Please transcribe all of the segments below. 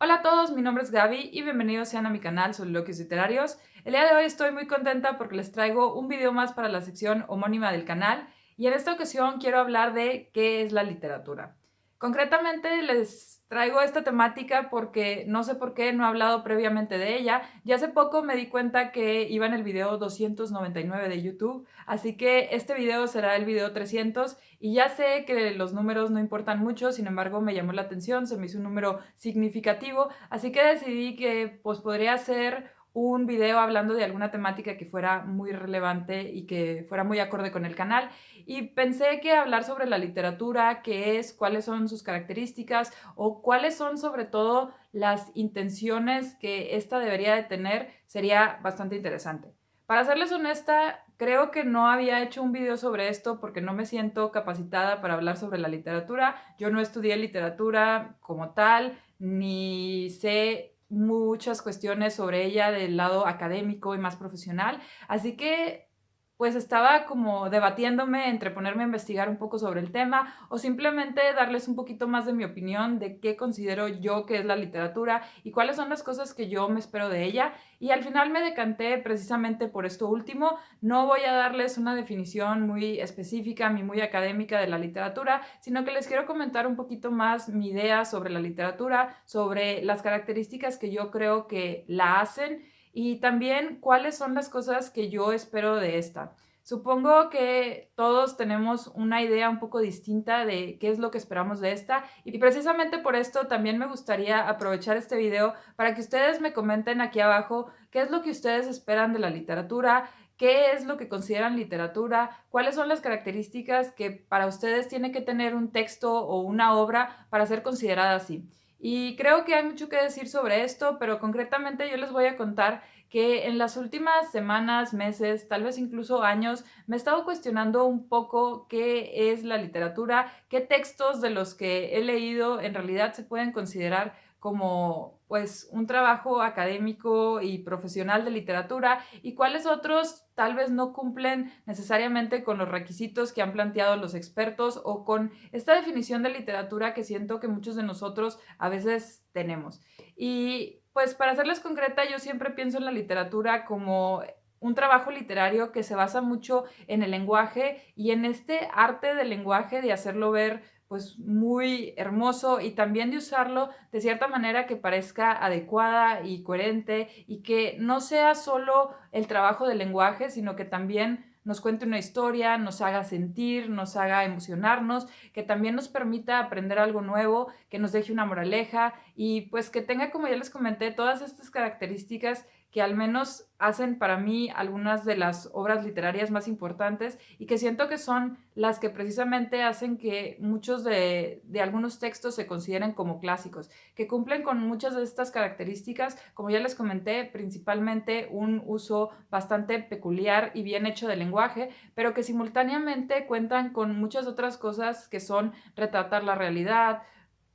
Hola a todos, mi nombre es Gaby y bienvenidos sean a mi canal Soliloquios Literarios. El día de hoy estoy muy contenta porque les traigo un video más para la sección homónima del canal y en esta ocasión quiero hablar de qué es la literatura. Concretamente les traigo esta temática porque no sé por qué no he hablado previamente de ella y hace poco me di cuenta que iba en el video 299 de YouTube, así que este video será el video 300 y ya sé que los números no importan mucho, sin embargo me llamó la atención, se me hizo un número significativo, así que decidí que pues podría ser un video hablando de alguna temática que fuera muy relevante y que fuera muy acorde con el canal. Y pensé que hablar sobre la literatura, qué es, cuáles son sus características o cuáles son sobre todo las intenciones que ésta debería de tener sería bastante interesante. Para serles honesta, creo que no había hecho un video sobre esto porque no me siento capacitada para hablar sobre la literatura. Yo no estudié literatura como tal, ni sé muchas cuestiones sobre ella del lado académico y más profesional. Así que pues estaba como debatiéndome entre ponerme a investigar un poco sobre el tema o simplemente darles un poquito más de mi opinión de qué considero yo que es la literatura y cuáles son las cosas que yo me espero de ella. Y al final me decanté precisamente por esto último. No voy a darles una definición muy específica ni muy académica de la literatura, sino que les quiero comentar un poquito más mi idea sobre la literatura, sobre las características que yo creo que la hacen y también cuáles son las cosas que yo espero de esta. Supongo que todos tenemos una idea un poco distinta de qué es lo que esperamos de esta y precisamente por esto también me gustaría aprovechar este video para que ustedes me comenten aquí abajo qué es lo que ustedes esperan de la literatura, qué es lo que consideran literatura, cuáles son las características que para ustedes tiene que tener un texto o una obra para ser considerada así. Y creo que hay mucho que decir sobre esto, pero concretamente yo les voy a contar que en las últimas semanas, meses, tal vez incluso años, me he estado cuestionando un poco qué es la literatura, qué textos de los que he leído en realidad se pueden considerar como pues un trabajo académico y profesional de literatura y cuáles otros tal vez no cumplen necesariamente con los requisitos que han planteado los expertos o con esta definición de literatura que siento que muchos de nosotros a veces tenemos. Y pues para serles concreta, yo siempre pienso en la literatura como un trabajo literario que se basa mucho en el lenguaje y en este arte del lenguaje de hacerlo ver pues muy hermoso y también de usarlo de cierta manera que parezca adecuada y coherente y que no sea solo el trabajo del lenguaje, sino que también nos cuente una historia, nos haga sentir, nos haga emocionarnos, que también nos permita aprender algo nuevo, que nos deje una moraleja y pues que tenga, como ya les comenté, todas estas características que al menos hacen para mí algunas de las obras literarias más importantes y que siento que son las que precisamente hacen que muchos de algunos textos se consideren como clásicos, que cumplen con muchas de estas características, como ya les comenté, principalmente un uso bastante peculiar y bien hecho del lenguaje, pero que simultáneamente cuentan con muchas otras cosas que son retratar la realidad,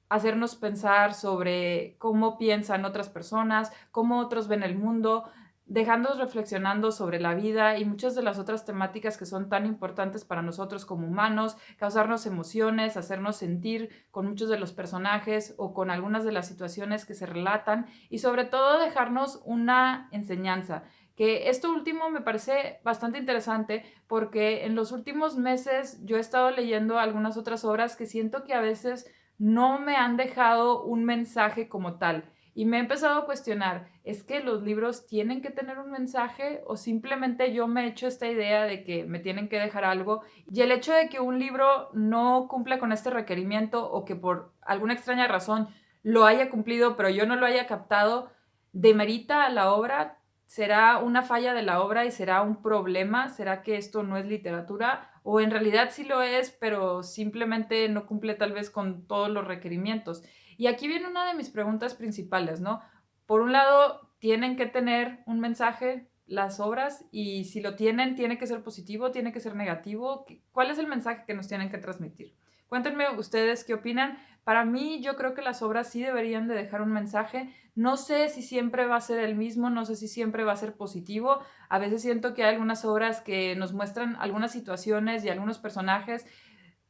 hacernos pensar sobre cómo piensan otras personas, cómo otros ven el mundo, dejándonos reflexionando sobre la vida y muchas de las otras temáticas que son tan importantes para nosotros como humanos, causarnos emociones, hacernos sentir con muchos de los personajes o con algunas de las situaciones que se relatan y sobre todo dejarnos una enseñanza. Que esto último me parece bastante interesante porque en los últimos meses yo he estado leyendo algunas otras obras que siento que a veces no me han dejado un mensaje como tal. Y me he empezado a cuestionar, ¿es que los libros tienen que tener un mensaje o simplemente yo me he hecho esta idea de que me tienen que dejar algo? Y el hecho de que un libro no cumpla con este requerimiento o que por alguna extraña razón lo haya cumplido pero yo no lo haya captado, demerita a la obra. ¿Será una falla de la obra y será un problema? ¿Será que esto no es literatura? O en realidad sí lo es, pero simplemente no cumple tal vez con todos los requerimientos. Y aquí viene una de mis preguntas principales, ¿no? Por un lado, tienen que tener un mensaje las obras y si lo tienen, tiene que ser positivo, tiene que ser negativo. ¿Cuál es el mensaje que nos tienen que transmitir? Cuéntenme ustedes qué opinan. Para mí, yo creo que las obras sí deberían de dejar un mensaje. No sé si siempre va a ser el mismo, no sé si siempre va a ser positivo. A veces siento que hay algunas obras que nos muestran algunas situaciones y algunos personajes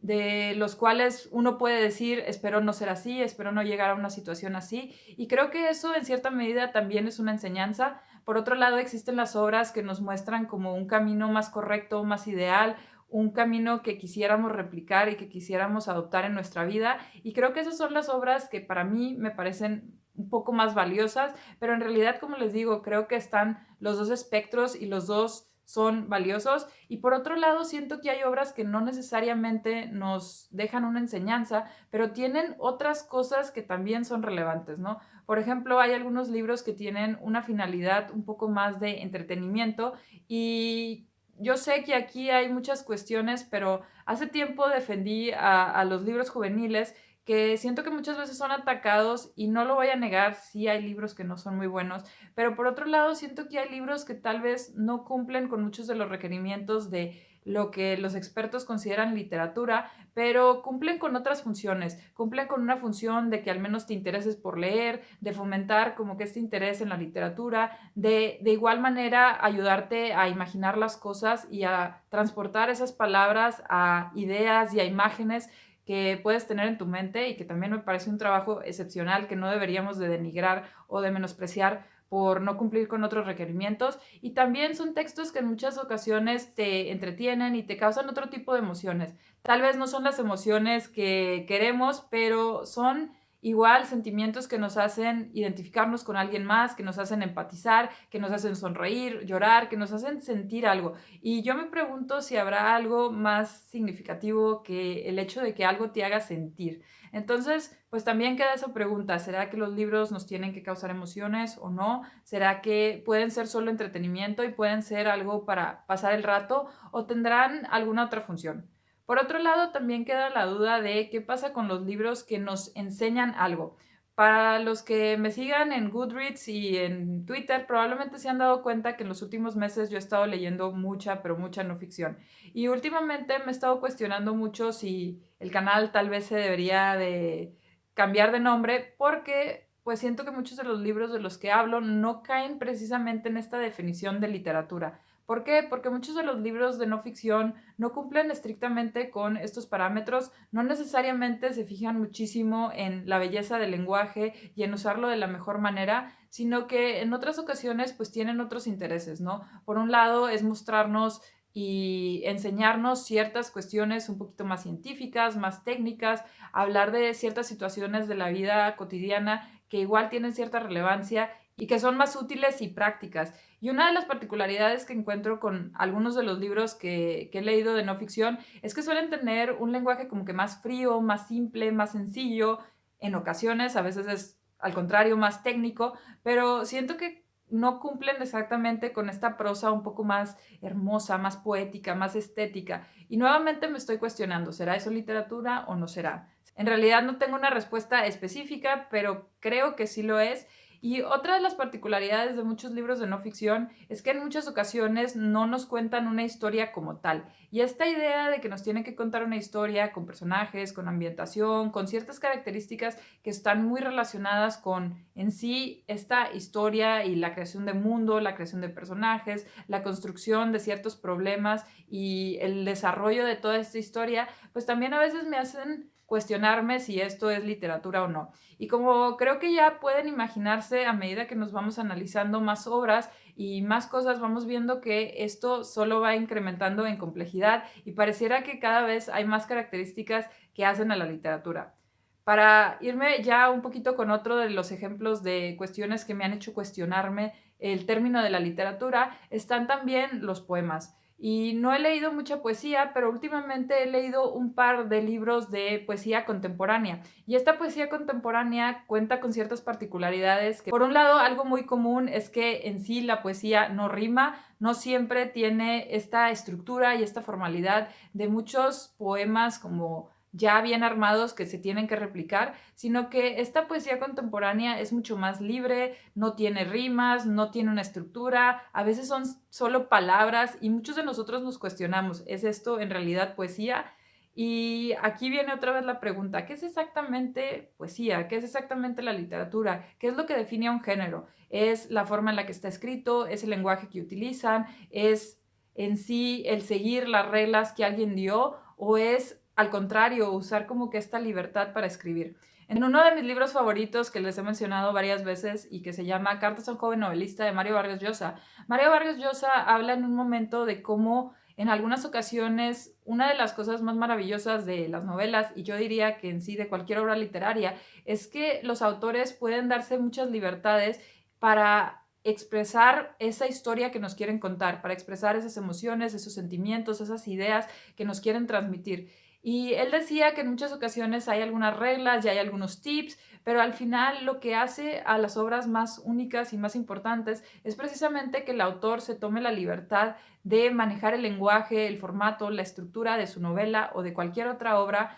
de los cuales uno puede decir, espero no ser así, espero no llegar a una situación así. Y creo que eso en cierta medida también es una enseñanza. Por otro lado, existen las obras que nos muestran como un camino más correcto, más ideal, un camino que quisiéramos replicar y que quisiéramos adoptar en nuestra vida. Y creo que esas son las obras que para mí me parecen un poco más valiosas, pero en realidad, como les digo, creo que están los dos espectros y los dos son valiosos. Y por otro lado, siento que hay obras que no necesariamente nos dejan una enseñanza, pero tienen otras cosas que también son relevantes, ¿no? Por ejemplo, hay algunos libros que tienen una finalidad un poco más de entretenimiento y yo sé que aquí hay muchas cuestiones, pero hace tiempo defendí a los libros juveniles que siento que muchas veces son atacados y no lo voy a negar, sí hay libros que no son muy buenos, pero por otro lado siento que hay libros que tal vez no cumplen con muchos de los requerimientos de lo que los expertos consideran literatura, pero cumplen con otras funciones, cumplen con una función de que al menos te intereses por leer, de fomentar como que este interés en la literatura, de igual manera ayudarte a imaginar las cosas y a transportar esas palabras a ideas y a imágenes que puedes tener en tu mente y que también me parece un trabajo excepcional que no deberíamos de denigrar o de menospreciar por no cumplir con otros requerimientos. Y también son textos que en muchas ocasiones te entretienen y te causan otro tipo de emociones. Tal vez no son las emociones que queremos, pero son igual sentimientos que nos hacen identificarnos con alguien más, que nos hacen empatizar, que nos hacen sonreír, llorar, que nos hacen sentir algo. Y yo me pregunto si habrá algo más significativo que el hecho de que algo te haga sentir. Entonces, pues también queda esa pregunta, ¿será que los libros nos tienen que causar emociones o no? ¿Será que pueden ser solo entretenimiento y pueden ser algo para pasar el rato o tendrán alguna otra función? Por otro lado, también queda la duda de qué pasa con los libros que nos enseñan algo. Para los que me sigan en Goodreads y en Twitter, probablemente se han dado cuenta que en los últimos meses yo he estado leyendo mucha, pero mucha no ficción. Y últimamente me he estado cuestionando mucho si el canal tal vez se debería de cambiar de nombre porque pues siento que muchos de los libros de los que hablo no caen precisamente en esta definición de literatura. ¿Por qué? Porque muchos de los libros de no ficción no cumplen estrictamente con estos parámetros, no necesariamente se fijan muchísimo en la belleza del lenguaje y en usarlo de la mejor manera, sino que en otras ocasiones pues tienen otros intereses, ¿no? Por un lado es mostrarnos y enseñarnos ciertas cuestiones un poquito más científicas, más técnicas, hablar de ciertas situaciones de la vida cotidiana que igual tienen cierta relevancia y que son más útiles y prácticas. Y una de las particularidades que encuentro con algunos de los libros que he leído de no ficción es que suelen tener un lenguaje como que más frío, más simple, más sencillo, en ocasiones, a veces es al contrario, más técnico, pero siento que no cumplen exactamente con esta prosa un poco más hermosa, más poética, más estética. Y nuevamente me estoy cuestionando, ¿será eso literatura o no será? En realidad no tengo una respuesta específica, pero creo que sí lo es. Y otra de las particularidades de muchos libros de no ficción es que en muchas ocasiones no nos cuentan una historia como tal. Y esta idea de que nos tienen que contar una historia con personajes, con ambientación, con ciertas características que están muy relacionadas con en sí esta historia y la creación de mundo, la creación de personajes, la construcción de ciertos problemas y el desarrollo de toda esta historia, pues también a veces me hacen cuestionarme si esto es literatura o no. Y como creo que ya pueden imaginarse, a medida que nos vamos analizando más obras y más cosas, vamos viendo que esto solo va incrementando en complejidad y pareciera que cada vez hay más características que hacen a la literatura. Para irme ya un poquito con otro de los ejemplos de cuestiones que me han hecho cuestionarme el término de la literatura, están también los poemas. Y no he leído mucha poesía, pero últimamente he leído un par de libros de poesía contemporánea. Y esta poesía contemporánea cuenta con ciertas particularidades que, por un lado, algo muy común es que en sí la poesía no rima, no siempre tiene esta estructura y esta formalidad de muchos poemas como ya bien armados que se tienen que replicar, sino que esta poesía contemporánea es mucho más libre, no tiene rimas, no tiene una estructura, a veces son solo palabras y muchos de nosotros nos cuestionamos, ¿es esto en realidad poesía? Y aquí viene otra vez la pregunta, ¿qué es exactamente poesía? ¿Qué es exactamente la literatura? ¿Qué es lo que define a un género? ¿Es la forma en la que está escrito? ¿Es el lenguaje que utilizan? ¿Es en sí el seguir las reglas que alguien dio? ¿O es al contrario, usar como que esta libertad para escribir. En uno de mis libros favoritos que les he mencionado varias veces y que se llama Cartas a un joven novelista de Mario Vargas Llosa, Mario Vargas Llosa habla en un momento de cómo en algunas ocasiones una de las cosas más maravillosas de las novelas, y yo diría que en sí de cualquier obra literaria, es que los autores pueden darse muchas libertades para expresar esa historia que nos quieren contar, para expresar esas emociones, esos sentimientos, esas ideas que nos quieren transmitir. Y él decía que en muchas ocasiones hay algunas reglas y hay algunos tips, pero al final lo que hace a las obras más únicas y más importantes es precisamente que el autor se tome la libertad de manejar el lenguaje, el formato, la estructura de su novela o de cualquier otra obra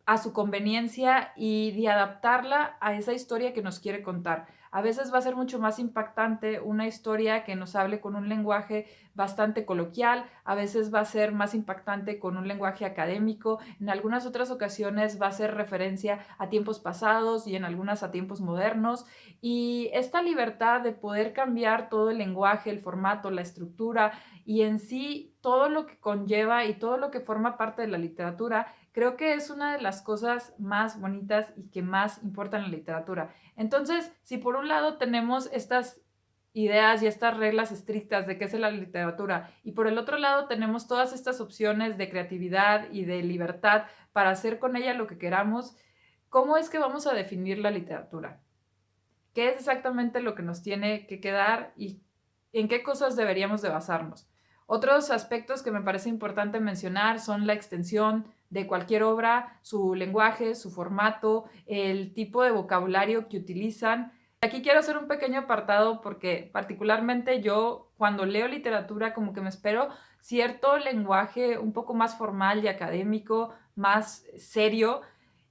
a su conveniencia y de adaptarla a esa historia que nos quiere contar. A veces va a ser mucho más impactante una historia que nos hable con un lenguaje bastante coloquial, a veces va a ser más impactante con un lenguaje académico, en algunas otras ocasiones va a ser referencia a tiempos pasados y en algunas a tiempos modernos. Y esta libertad de poder cambiar todo el lenguaje, el formato, la estructura y en sí todo lo que conlleva y todo lo que forma parte de la literatura, creo que es una de las cosas más bonitas y que más importan en la literatura. Entonces, si por un lado tenemos estas ideas y estas reglas estrictas de qué es la literatura y por el otro lado tenemos todas estas opciones de creatividad y de libertad para hacer con ella lo que queramos, ¿cómo es que vamos a definir la literatura? ¿Qué es exactamente lo que nos tiene que quedar y en qué cosas deberíamos de basarnos? Otros aspectos que me parece importante mencionar son la extensión de cualquier obra, su lenguaje, su formato, el tipo de vocabulario que utilizan. Aquí quiero hacer un pequeño apartado porque particularmente yo cuando leo literatura como que me espero cierto lenguaje un poco más formal y académico, más serio,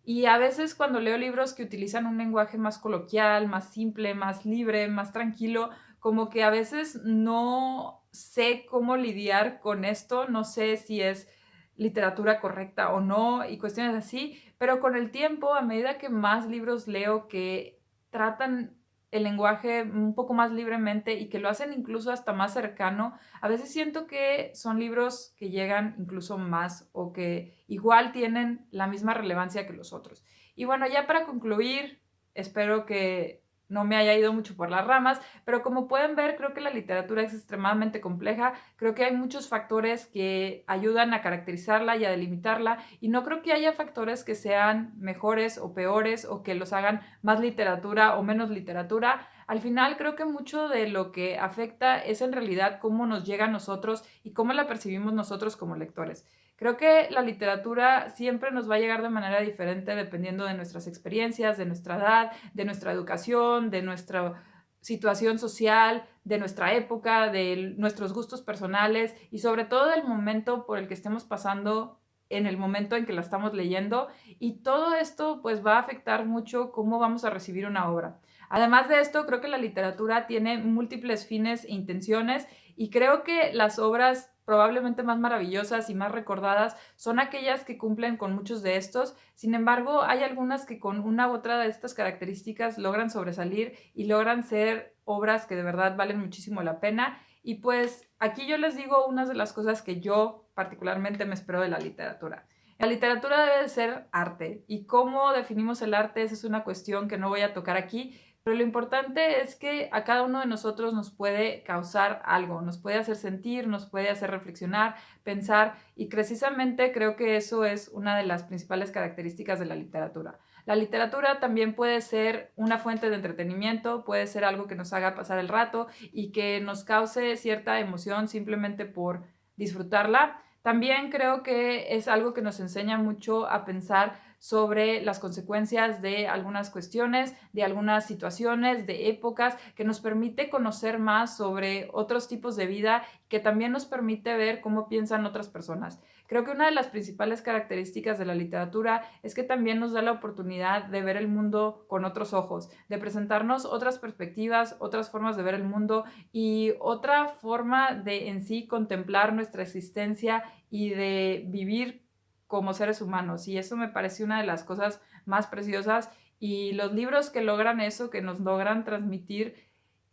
y a veces cuando leo libros que utilizan un lenguaje más coloquial, más simple, más libre, más tranquilo, como que a veces no sé cómo lidiar con esto, no sé si es literatura correcta o no y cuestiones así, pero con el tiempo, a medida que más libros leo que tratan el lenguaje un poco más libremente y que lo hacen incluso hasta más cercano, a veces siento que son libros que llegan incluso más o que igual tienen la misma relevancia que los otros. Y bueno, ya para concluir, espero que no me haya ido mucho por las ramas, pero como pueden ver, creo que la literatura es extremadamente compleja, creo que hay muchos factores que ayudan a caracterizarla y a delimitarla, y no creo que haya factores que sean mejores o peores o que los hagan más literatura o menos literatura. Al final creo que mucho de lo que afecta es en realidad cómo nos llega a nosotros y cómo la percibimos nosotros como lectores. Creo que la literatura siempre nos va a llegar de manera diferente dependiendo de nuestras experiencias, de nuestra edad, de nuestra educación, de nuestra situación social, de nuestra época, de nuestros gustos personales y sobre todo del momento por el que estemos pasando en el momento en que la estamos leyendo, y todo esto pues va a afectar mucho cómo vamos a recibir una obra. Además de esto, creo que la literatura tiene múltiples fines e intenciones y creo que las obras probablemente más maravillosas y más recordadas son aquellas que cumplen con muchos de estos. Sin embargo, hay algunas que con una u otra de estas características logran sobresalir y logran ser obras que de verdad valen muchísimo la pena. Y pues aquí yo les digo unas de las cosas que yo particularmente me espero de la literatura. La literatura debe de ser arte, y cómo definimos el arte, esa es una cuestión que no voy a tocar aquí, pero lo importante es que a cada uno de nosotros nos puede causar algo, nos puede hacer sentir, nos puede hacer reflexionar, pensar, y precisamente creo que eso es una de las principales características de la literatura. La literatura también puede ser una fuente de entretenimiento, puede ser algo que nos haga pasar el rato y que nos cause cierta emoción simplemente por disfrutarla. También creo que es algo que nos enseña mucho a pensar sobre las consecuencias de algunas cuestiones, de algunas situaciones, de épocas, que nos permite conocer más sobre otros tipos de vida, que también nos permite ver cómo piensan otras personas. Creo que una de las principales características de la literatura es que también nos da la oportunidad de ver el mundo con otros ojos, de presentarnos otras perspectivas, otras formas de ver el mundo y otra forma de en sí contemplar nuestra existencia y de vivir como seres humanos, y eso me parece una de las cosas más preciosas, y los libros que logran eso, que nos logran transmitir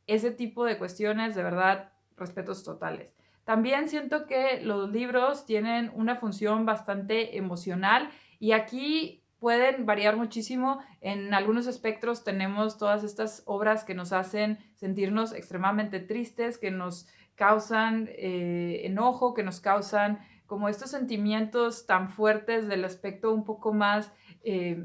ese tipo de cuestiones, de verdad, respetos totales. También siento que los libros tienen una función bastante emocional y aquí pueden variar muchísimo. En algunos espectros tenemos todas estas obras que nos hacen sentirnos extremadamente tristes, que nos causan enojo, que nos causan como estos sentimientos tan fuertes del aspecto un poco más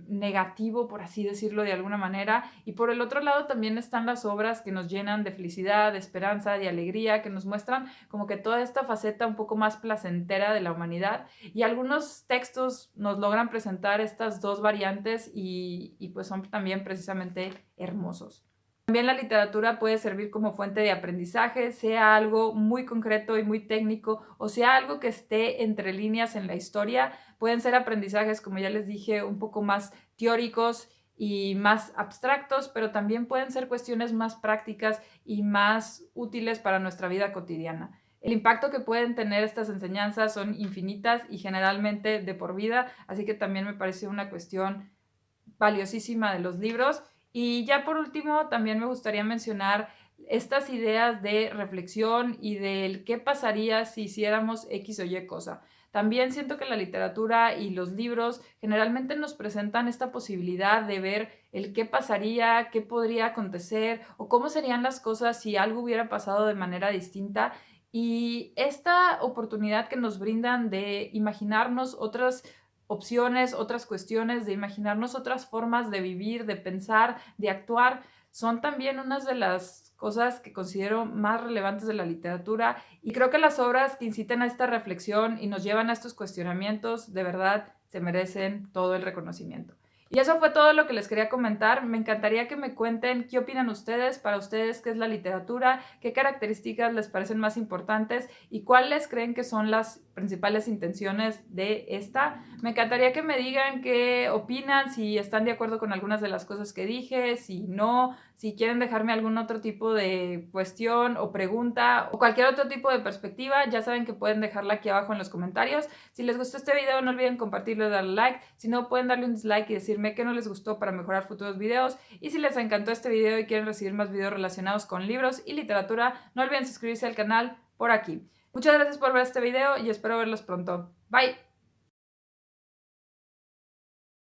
negativo, por así decirlo de alguna manera. Y por el otro lado también están las obras que nos llenan de felicidad, de esperanza, de alegría, que nos muestran como que toda esta faceta un poco más placentera de la humanidad. Y algunos textos nos logran presentar estas dos variantes y pues son también precisamente hermosos. También la literatura puede servir como fuente de aprendizaje, sea algo muy concreto y muy técnico o sea algo que esté entre líneas en la historia. Pueden ser aprendizajes, como ya les dije, un poco más teóricos y más abstractos, pero también pueden ser cuestiones más prácticas y más útiles para nuestra vida cotidiana. El impacto que pueden tener estas enseñanzas son infinitas y generalmente de por vida, así que también me parece una cuestión valiosísima de los libros. Y ya por último, también me gustaría mencionar estas ideas de reflexión y del qué pasaría si hiciéramos X o Y cosa. También siento que la literatura y los libros generalmente nos presentan esta posibilidad de ver el qué pasaría, qué podría acontecer o cómo serían las cosas si algo hubiera pasado de manera distinta. Y esta oportunidad que nos brindan de imaginarnos otras opciones, otras cuestiones, de imaginarnos otras formas de vivir, de pensar, de actuar, son también unas de las cosas que considero más relevantes de la literatura y creo que las obras que incitan a esta reflexión y nos llevan a estos cuestionamientos de verdad se merecen todo el reconocimiento. Y eso fue todo lo que les quería comentar. Me encantaría que me cuenten qué opinan ustedes, para ustedes qué es la literatura, qué características les parecen más importantes y cuáles creen que son las principales intenciones de esta. Me encantaría que me digan qué opinan, si están de acuerdo con algunas de las cosas que dije, si no, si quieren dejarme algún otro tipo de cuestión o pregunta o cualquier otro tipo de perspectiva, ya saben que pueden dejarla aquí abajo en los comentarios. Si les gustó este video, no olviden compartirlo y darle like. Si no, pueden darle un dislike y decirme qué no les gustó para mejorar futuros videos. Y si les encantó este video y quieren recibir más videos relacionados con libros y literatura, no olviden suscribirse al canal por aquí. Muchas gracias por ver este video y espero verlos pronto. Bye.